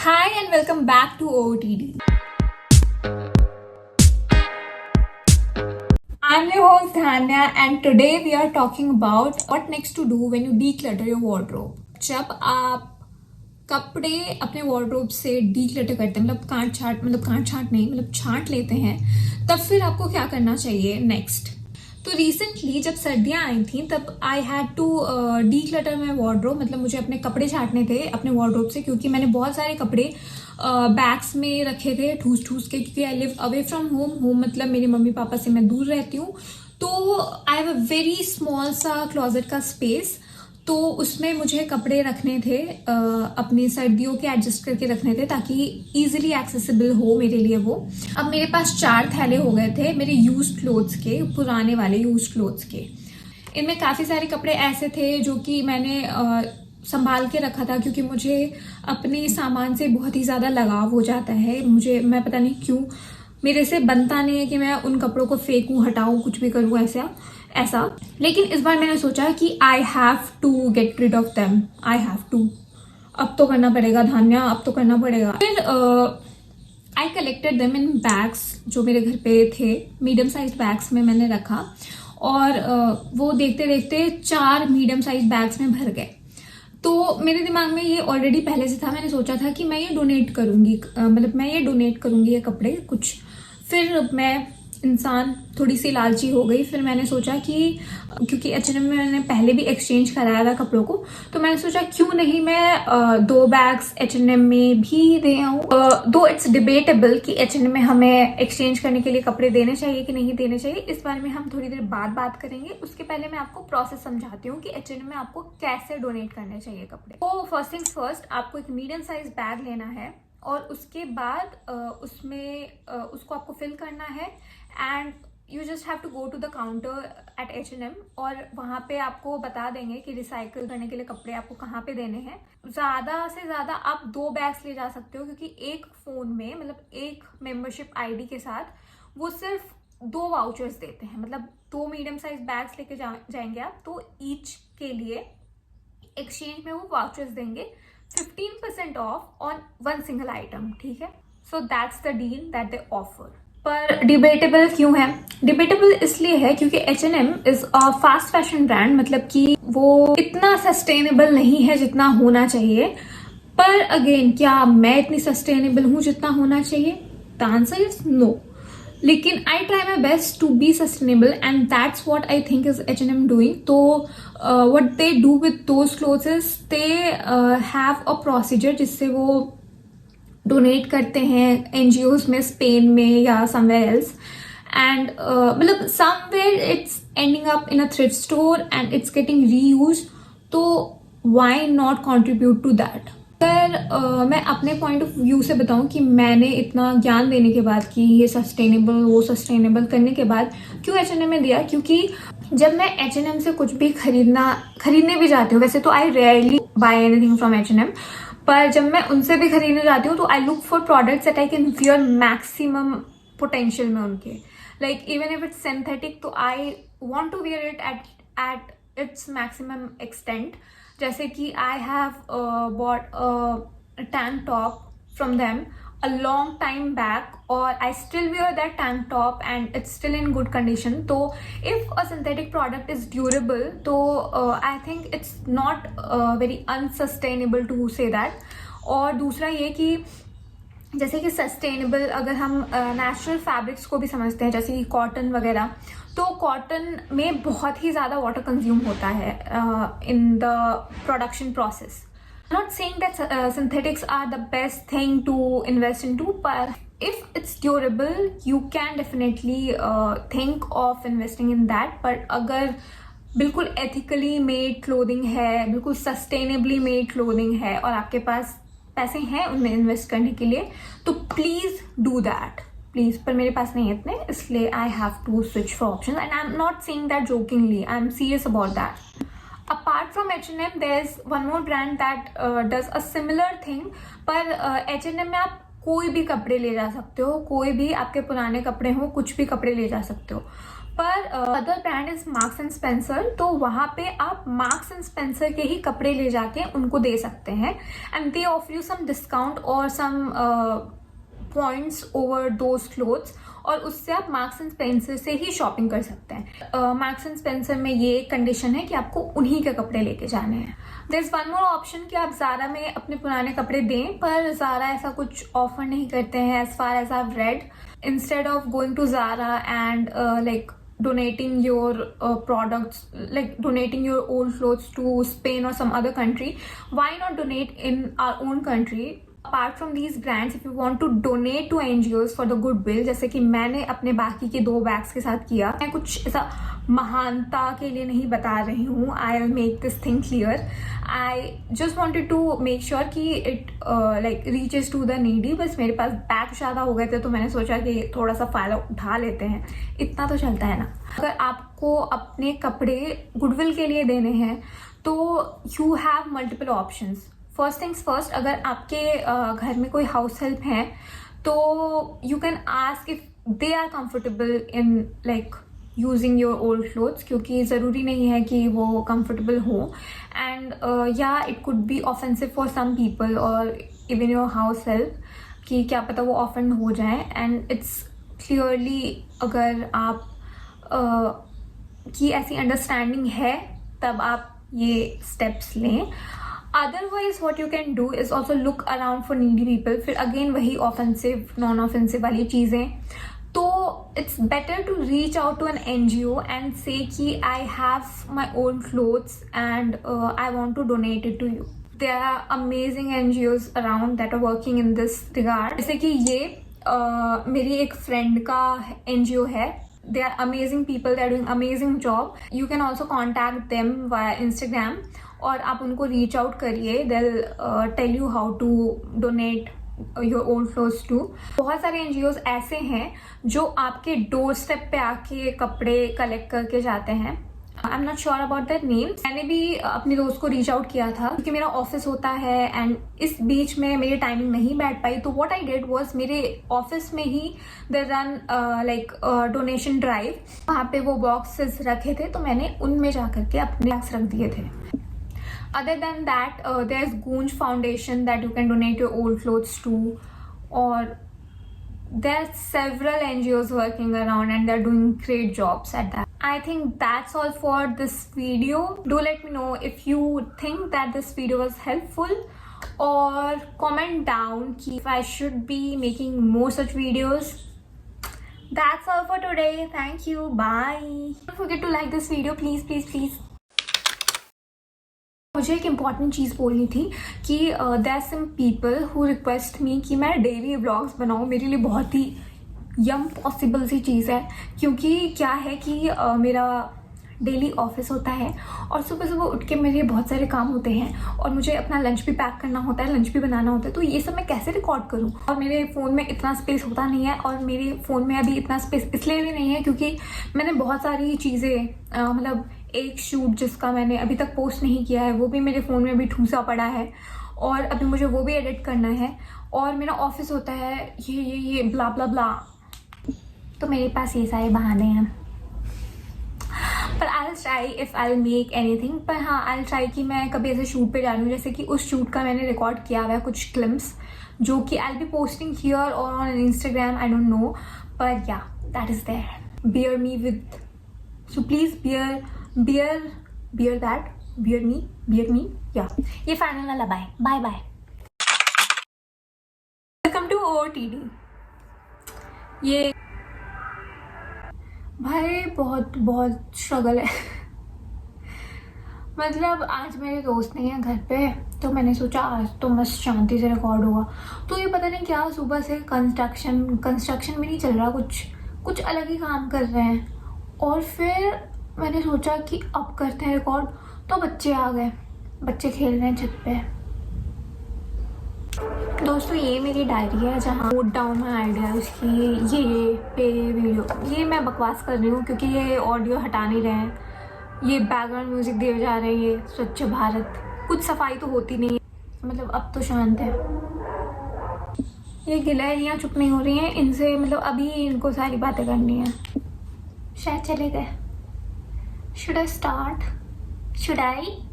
Hi and welcome back to OOTD. I'm your host Dhanya and today we are talking about what next to do when you declutter your wardrobe. जब आप कपड़े अपने wardrobe से declutter करते हैं काट छांट लेते हैं, तब फिर आपको क्या करना चाहिए नेक्स्ट। तो रिसेंटली जब सर्दियां आई थी तब I had to declutter my wardrobe, मतलब मुझे अपने कपड़े छांटने थे अपने वार्डरोब से, क्योंकि मैंने बहुत सारे कपड़े बैग्स में रखे थे ठूस ठूस के, क्योंकि I live away from home मतलब मेरे मम्मी पापा से मैं दूर रहती हूँ। तो I have a very small सा क्लोजेट का स्पेस, तो उसमें मुझे कपड़े रखने थे, अपनी सर्दियों के एडजस्ट करके रखने थे ताकि इजीली एक्सेसिबल हो मेरे लिए वो। अब मेरे पास 4 थैले हो गए थे मेरे यूज्ड क्लोथ्स के, पुराने वाले यूज्ड क्लोथ्स के। इनमें काफ़ी सारे कपड़े ऐसे थे जो कि मैंने संभाल के रखा था, क्योंकि मुझे अपने सामान से बहुत ही ज़्यादा लगाव हो जाता है। मैं पता नहीं क्यों मेरे से बनता नहीं है कि मैं उन कपड़ों को फेंकूं, हटाऊं, कुछ भी करूं ऐसा। लेकिन इस बार मैंने सोचा कि I have to get rid of them, I have to, अब तो करना पड़ेगा धान्या, अब तो करना पड़ेगा। फिर I collected them in bags जो मेरे घर पे थे, मीडियम साइज बैग्स में मैंने रखा, और वो देखते देखते 4 मीडियम साइज बैग्स में भर गए। तो मेरे दिमाग में ये ऑलरेडी पहले से था, मैंने सोचा था कि मैं ये डोनेट करूंगी ये कपड़े कुछ। फिर मैं इंसान थोड़ी सी लालची हो गई, फिर मैंने सोचा कि क्योंकि H&M में मैंने पहले भी एक्सचेंज कराया था कपड़ों को, तो मैंने सोचा क्यों नहीं मैं 2 बैग्स H&M में भी दे आऊँ। दो इट्स डिबेटेबल कि H&M में हमें एक्सचेंज करने के लिए कपड़े देने चाहिए कि नहीं देने चाहिए, इस बारे में हम थोड़ी देर बाद बात करेंगे। उसके पहले मैं आपको प्रोसेस समझाती हूँ कि H&M में आपको कैसे डोनेट करने चाहिए कपड़े। तो फर्स्ट थिंग्स फर्स्ट, आपको एक मीडियम साइज बैग लेना है और उसके बाद उसको आपको फिल करना है, and you just have to go to the counter at H&M, और वहाँ पे आपको बता देंगे कि रिसाइकिल करने के लिए कपड़े आपको कहाँ पे देने हैं। ज़्यादा से ज़्यादा आप 2 बैग्स ले जा सकते हो, क्योंकि एक फ़ोन में, मतलब एक मेंबरशिप आईडी के साथ वो सिर्फ 2 वाउचर्स देते हैं, मतलब 2 मीडियम साइज बैग्स लेके जाएंगे आप, तो ईच के लिए एक्सचेंज में वो वाउचर्स देंगे 15% ऑफ ऑन 1 सिंगल आइटम, ठीक है। So that's the deal that they offer. पर डिबेटेबल क्यों है? डिबेटेबल इसलिए है क्योंकि H&M is a fast fashion brand, मतलब कि वो इतना सस्टेनेबल नहीं है जितना होना चाहिए। पर अगेन, क्या मैं इतनी सस्टेनेबल हूं जितना होना चाहिए? The answer is no. लेकिन I try my best to be sustainable and that's what I think is H&M doing. तो what they do with those clothes is they have a procedure जिससे वो donate करते हैं NGOs में, Spain में या somewhere else, and मतलब somewhere it's ending up in a thrift store and it's getting reuse. तो why not contribute to that? अगर मैं अपने पॉइंट ऑफ व्यू से बताऊं कि मैंने इतना ज्ञान देने के बाद कि ये सस्टेनेबल वो सस्टेनेबल करने के बाद क्यों H&M में दिया, क्योंकि जब मैं H&M से कुछ भी खरीदने भी जाती हूँ, वैसे तो I rarely buy anything from H&M, पर जब मैं उनसे भी खरीदने जाती हूँ तो I look for products that I can wear maximum potential में उनके, like even if it's synthetic, तो I want to wear it at its maximum extent. जैसे कि I have bought a tank top from them a long time back, or I still wear that tank top and it's still in good condition. So if a synthetic product is durable, so I think it's not very unsustainable to say that. और दूसरा ये कि जैसे कि sustainable, अगर हम natural fabrics को भी समझते हैं जैसे कि कॉटन वगैरह, तो कॉटन में बहुत ही ज़्यादा वाटर कंज्यूम होता है in the production process. I'm not saying that synthetics are the best thing to invest into, but if it's durable, you can definitely think of investing in that. But अगर बिल्कुल ethically made clothing है, बिल्कुल sustainably made clothing है और आपके पास पैसे हैं उनमें इन्वेस्ट करने के लिए, तो प्लीज डू दैट, प्लीज। पर मेरे पास नहीं है इतने, इसलिए I have to switch for option, and I am not saying that jokingly, I am serious about that. Apart from H&M, there's one more brand that does a similar thing, पर H&M में आप कोई भी कपड़े ले जा सकते हो, कोई भी आपके पुराने कपड़े हो, कुछ भी कपड़े ले जा सकते हो। पर other brand is marks and Spencer, तो वहाँ पे आप मार्क्स एंड स्पेंसर के ही कपड़े ले जाके उनको दे सकते हैं and they offer you some discount और some points over those clothes, और उससे आप मार्क्स एंड स्पेंसर से ही शॉपिंग कर सकते हैं। मार्क्स एंड स्पेंसर में ये कंडीशन है कि आपको उन्हीं के कपड़े लेके जाने हैं। There is one more option कि आप ज़ारा में अपने पुराने कपड़े दें, पर ज़ारा ऐसा कुछ ऑफर नहीं करते हैं as far as I have read. Instead of going to Zara and like donating your products, like donating your old clothes to Spain or some other country, why not donate in our own country? Apart from these brands, if you want to donate to NGOs for the goodwill, जैसे कि मैंने अपने बाकी के 2 bags के साथ किया, मैं कुछ ऐसा महानता के लिए नहीं बता रही हूँ, I will make this thing clear. I just wanted to make sure कि it like reaches to the needy. बस मेरे पास बैग ज़्यादा हो गए थे तो मैंने सोचा कि थोड़ा सा फ़ायदा उठा लेते हैं, इतना तो चलता है ना। अगर आपको अपने कपड़े गुडविल के लिए देने हैं तो you have multiple options. First things first, अगर आपके घर में कोई हाउस हेल्प है तो you can ask if they are comfortable in like using your old clothes, क्योंकि ज़रूरी नहीं है कि वो कंफर्टेबल हो एंड या it could be offensive for some people और इवन योर हाउस हेल्प, कि क्या पता वो ऑफेंड हो जाए। एंड इट्स क्लियरली अगर आप की ऐसी अंडरस्टैंडिंग है तब आप ये स्टेप्स लें। Otherwise what you can do is also look around for needy people. फिर अगेन वही ऑफेंसिव नॉन ऑफेंसिव वाली चीज़ें, तो it's better to reach out to an NGO and say that I have my own clothes and I want to donate it to you. There are amazing NGOs around that are working in this regard. जैसे कि ये मेरी एक friend का NGO है, they are amazing people, they are doing amazing job. You can also contact them via Instagram और आप उनको reach out करिए, they'll tell you how to donate your old clothes to. बहुत सारे NGOs ऐसे हैं जो आपके डोर स्टेप पे आके कपड़े कलेक्ट करके जाते हैं। आई am not sure about that names. मैंने भी अपनी दोस्त को रीच आउट किया था क्योंकि मेरा ऑफिस होता है एंड इस बीच में मेरी टाइमिंग नहीं बैठ पाई, तो व्हाट आई डिड वाज मेरे ऑफिस में ही they run like donation drive, वहाँ पे वो बॉक्सेस रखे थे तो मैंने उनमें जा करके अपने बैग्स रख दिए थे। Other than that there is Goonj foundation that you can donate your old clothes to, और there are several NGOs working around and they're doing great jobs at that. I think that's all for this video. Do let me know if you think that this video was helpful, or comment down if I should be making more such videos. That's all for today. Thank you. Bye. Don't forget to like this video, please, please, please. मुझे एक important चीज़ बोलनी थी कि there are some people who request me कि मैं daily vlogs बनाऊँ। मेरे लिए बहुत ही यम पॉसिबल सी चीज़ है, क्योंकि क्या है कि मेरा डेली ऑफिस होता है और सुबह सुबह उठ के मेरे बहुत सारे काम होते हैं और मुझे अपना लंच भी पैक करना होता है, लंच भी बनाना होता है, तो ये सब मैं कैसे रिकॉर्ड करूँ। और मेरे फ़ोन में इतना स्पेस होता नहीं है, और मेरे फ़ोन में अभी इतना स्पेस इसलिए भी नहीं है क्योंकि मैंने बहुत सारी चीज़ें मतलब एक शूट जिसका मैंने अभी तक पोस्ट नहीं किया है वो भी मेरे फ़ोन में भी ठूसा पड़ा है, और अभी मुझे वो भी एडिट करना है, और मेरा ऑफिस होता है ये ब्ला ब्ला ब्ला, तो मेरे पास ये सारे बहाने हैं। पर I will try if I will make anything. पर हाँ, आई विल ट्राई कि मैं कभी ऐसे शूट पे डालूँ, जैसे कि उस शूट का मैंने रिकॉर्ड किया हुआ है कुछ क्लिप्स जो कि I will be posting here और on Instagram, I don't know, पर yeah that is there. Bear me with, so please bear me yeah. ये फाइनल वाला bye bye bye. Welcome to OOTD। ये भाई बहुत बहुत स्ट्रगल है मतलब आज मेरे दोस्त नहीं है घर पे, तो मैंने सोचा आज तो मस्त शांति से रिकॉर्ड होगा। तो ये पता नहीं क्या सुबह से कंस्ट्रक्शन में नहीं चल रहा, कुछ अलग ही काम कर रहे हैं, और फिर मैंने सोचा कि अब करते हैं रिकॉर्ड, तो बच्चे आ गए, बच्चे खेल रहे हैं छत पे। दोस्तों ये मेरी डायरी है जहाँ नोट डाउन माई आइडियाज़ की ये पे वीडियो, ये मैं बकवास कर रही हूँ क्योंकि ये ऑडियो हटा नहीं रहे हैं, ये बैकग्राउंड म्यूज़िक दिए जा रहे हैं, ये स्वच्छ भारत, कुछ सफाई तो होती नहीं है, मतलब अब तो शांत है। ये गिलहरियाँ चुप नहीं हो रही हैं, इनसे मतलब अभी इनको सारी बातें करनी है। शायद चले गए. Should I start? Should I?